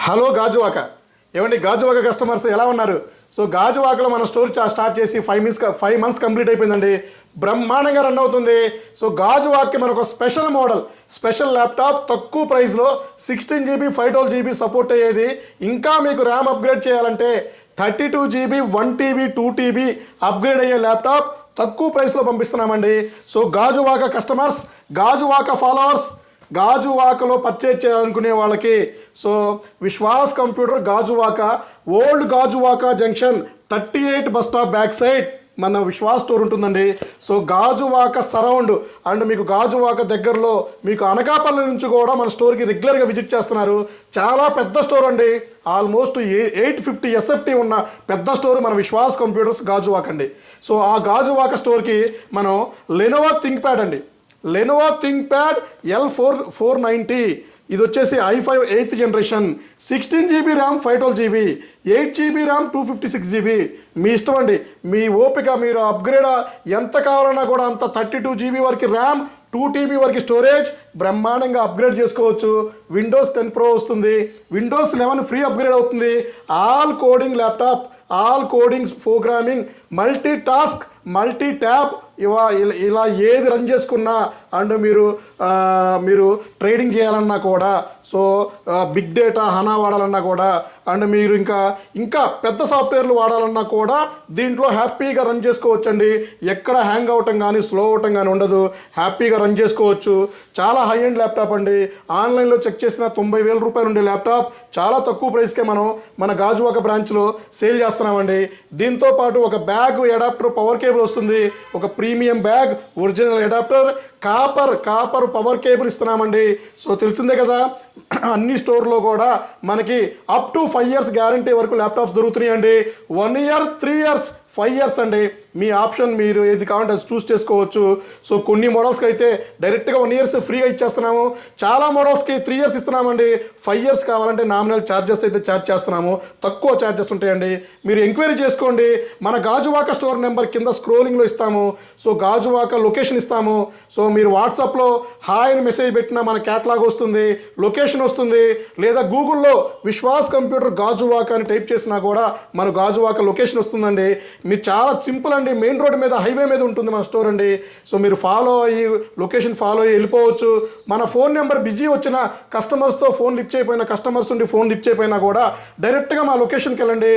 Hello Gajuwaka. ఏమండి Gajuwaka customers ఎలా ఉన్నారు? సో గాజువాకలో మన స్టోర్ స్టార్ట్ చేసి 5 మంత్స్ కంప్లీట్ అయిపోయిందండి. బ్రహ్మాండంగా రన్ అవుతుంది. సో గాజువాక్కి మనకు స్పెషల్ మోడల్, స్పెషల్ ల్యాప్టాప్ తక్కువ ప్రైస్లో 16 GB 512 GB సపోర్ట్ అయ్యేది. ఇంకా మీకు ర్యామ్ అప్గ్రేడ్ చేయాలంటే 32 GB 1 TB 2 TB అప్గ్రేడ్ అయ్యే ల్యాప్టాప్ తక్కువ ప్రైస్లో పంపిస్తున్నామండి. So Gajuwaka customers, Gajuwaka followers, గాజువాకలో పర్చేజ్ చేయాలనుకునే వాళ్ళకి so Vishwas computer Gajuwaka, old Gajuwaka junction 38 bus stop back side మన విశ్వాస్ స్టోర్ ఉంటుందండి. సో గాజువాక సరౌండ్ అండ్ మీకు గాజువాక దగ్గరలో మీకు అనకాపల్లి నుంచి కూడా మన స్టోర్కి రెగ్యులర్గా విజిట్ చేస్తున్నారు. చాలా పెద్ద స్టోర్ అండి, ఆల్మోస్ట్ 850 SFT ఉన్న పెద్ద స్టోర్ మన విశ్వాస్ కంప్యూటర్స్ గాజువాక అండి. సో ఆ గాజువాక స్టోర్కి మనం లెనోవో థింక్ప్యాడ్ అండి, లెనోవో థింక్ప్యాడ్ L490 ఇది వచ్చేసి i5 8th generation, 16 GB RAM 512 GB, 8 GB RAM 256 GB. మీ ఇష్టం అండి, మీ ఓపిక. మీరు అప్గ్రేడ్ ఎంత కావాలన్నా కూడా అంత 32 GB వరకు ర్యామ్, 2 TB వరకు స్టోరేజ్ బ్రహ్మాండంగా అప్గ్రేడ్ చేసుకోవచ్చు. విండోస్ 10 Pro వస్తుంది, విండోస్ 11 ఫ్రీ అప్గ్రేడ్ అవుతుంది. All coding laptop, all codings, programming, multi task, multi tab ఇలా ఏది రన్ చేసుకున్నా అండ్ మీరు ట్రేడింగ్ చేయాలన్నా కూడా, సో బిగ్ డేటా హనా వాడాలన్నా కూడా అండ్ మీరు ఇంకా పెద్ద సాఫ్ట్వేర్లు వాడాలన్నా కూడా దీంట్లో హ్యాపీగా రన్ చేసుకోవచ్చండి. ఎక్కడ హ్యాంగ్ అవటం కానీ స్లో అవటం కానీ ఉండదు, హ్యాపీగా రన్ చేసుకోవచ్చు. చాలా హై ఎండ్ ల్యాప్టాప్ అండి. ఆన్లైన్లో చెక్ చేసిన 90,000 రూపాయలు ఉండే ల్యాప్టాప్ చాలా తక్కువ ప్రైస్కే మనం మన గాజువాక బ్రాంచ్లో సేల్ చేస్తున్నామండి. దీంతో పాటు ఒక బ్యాగ్ అడాప్టర్, పవర్ కేబుల్ వస్తుంది, ఒక premium bag, original adapter, copper power cable ఇస్తున్నామండి. సో తెలిసిందే కదా, అన్ని స్టోర్లో కూడా మనకి అప్ టు 5 years గ్యారంటీ వరకు ల్యాప్టాప్స్ దొరుకుతున్నాయండి. 1 year, 3 years, 5 years అండి. మీ ఆప్షన్, మీరు ఏది కావాలంటే అది చూస్ చేసుకోవచ్చు. సో కొన్ని మోడల్స్కి అయితే డైరెక్ట్గా 1 year ఫ్రీగా ఇచ్చేస్తున్నాము, చాలా మోడల్స్కి 3 years ఇస్తున్నామండి. 5 years కావాలంటే నామినల్ ఛార్జెస్ అయితే ఛార్జ్ చేస్తున్నాము, తక్కువ ఛార్జెస్ ఉంటాయండి. మీరు ఎంక్వైరీ చేసుకోండి. మన గాజువాక స్టోర్ నెంబర్ కింద స్క్రోలింగ్లో ఇస్తాము. సో గాజువాక లొకేషన్ ఇస్తాము. సో మీరు వాట్సాప్లో హాయ్ అని మెసేజ్ పెట్టినా మన క్యాటలాగ్ వస్తుంది, లొకేషన్ వస్తుంది. లేదా గూగుల్లో విశ్వాస్ కంప్యూటర్ గాజువాక అని టైప్ చేసినా కూడా మన గాజువాక లొకేషన్ వస్తుందండి. మీరు చాలా సింపుల్ అండి, మెయిన్ రోడ్ మీద, హైవే మీద ఉంటుంది మన స్టోర్ అండి. సో మీరు లొకేషన్ ఫాలో అయ్యి వెళ్ళిపోవచ్చు. మన ఫోన్ నెంబర్ బిజీ వచ్చిన కస్టమర్స్తో ఫోన్ లిఫ్ట్ చేయకపోయినా, కస్టమర్స్ ఉండి ఫోన్ లిఫ్ట్ చేయకపోయినా కూడా డైరెక్ట్గా మా లొకేషన్కి వెళ్ళండి.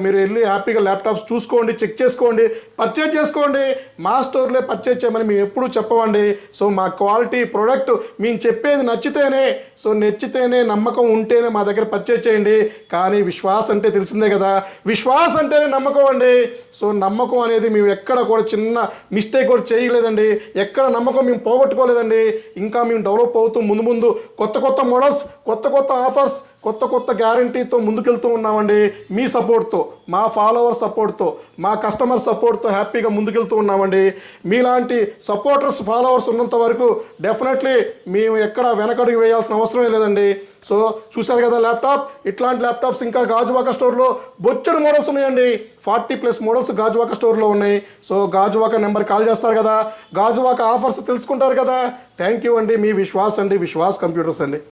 మీరు వెళ్ళి హ్యాపీగా ల్యాప్టాప్స్ చూసుకోండి, చెక్ చేసుకోండి, పర్చేజ్ చేసుకోండి. మా స్టోర్లో పర్చేజ్ చేయమని మేము ఎప్పుడూ చెప్పవండి. సో మా క్వాలిటీ ప్రోడక్ట్ మేము చెప్పేది నచ్చితేనే నమ్మకం ఉంటేనే మా దగ్గర పర్చేజ్ చేయండి. కానీ విశ్వాస్ అంటే తెలిసిందే కదా, విశ్వాస్ అంటేనే నమ్మకం అండి. సో నమ్మకం అనేది మేము ఎక్కడ కూడా చిన్న మిస్టేక్ కూడా చేయలేదండి, ఎక్కడ నమ్మకం మేము పోగొట్టుకోలేదండి. ఇంకా మేము డెవలప్ అవుతూ ముందు కొత్త మోడల్స్, కొత్త ఆఫర్స్, కొత్త గ్యారంటీతో ముందుకెళ్తూ ఉన్నామండి. మీ సపోర్ట్తో, మా ఫాలోవర్ సపోర్ట్తో, మా కస్టమర్ సపోర్ట్తో హ్యాపీగా ముందుకెళ్తూ ఉన్నామండి. మీలాంటి సపోర్టర్స్, ఫాలోవర్స్ ఉన్నంత వరకు డెఫినెట్లీ మేము ఎక్కడ వెనకడుగు వేయాల్సిన అవసరమే లేదండి. సో చూశారు కదా ల్యాప్టాప్, ఇట్లాంటి ల్యాప్టాప్స్ ఇంకా గాజువాక స్టోర్లో బొచ్చడు మోడల్స్ ఉన్నాయండి. 40+ మోడల్స్ గాజువాక స్టోర్లో ఉన్నాయి. సో గాజువాక నెంబర్ కాల్ చేస్తారు కదా, గాజువాక ఆఫర్స్ తెలుసుకుంటారు కదా. థ్యాంక్ యూ అండి. మీ విశ్వాస్ అండి, విశ్వాస్ కంప్యూటర్స్ అండి.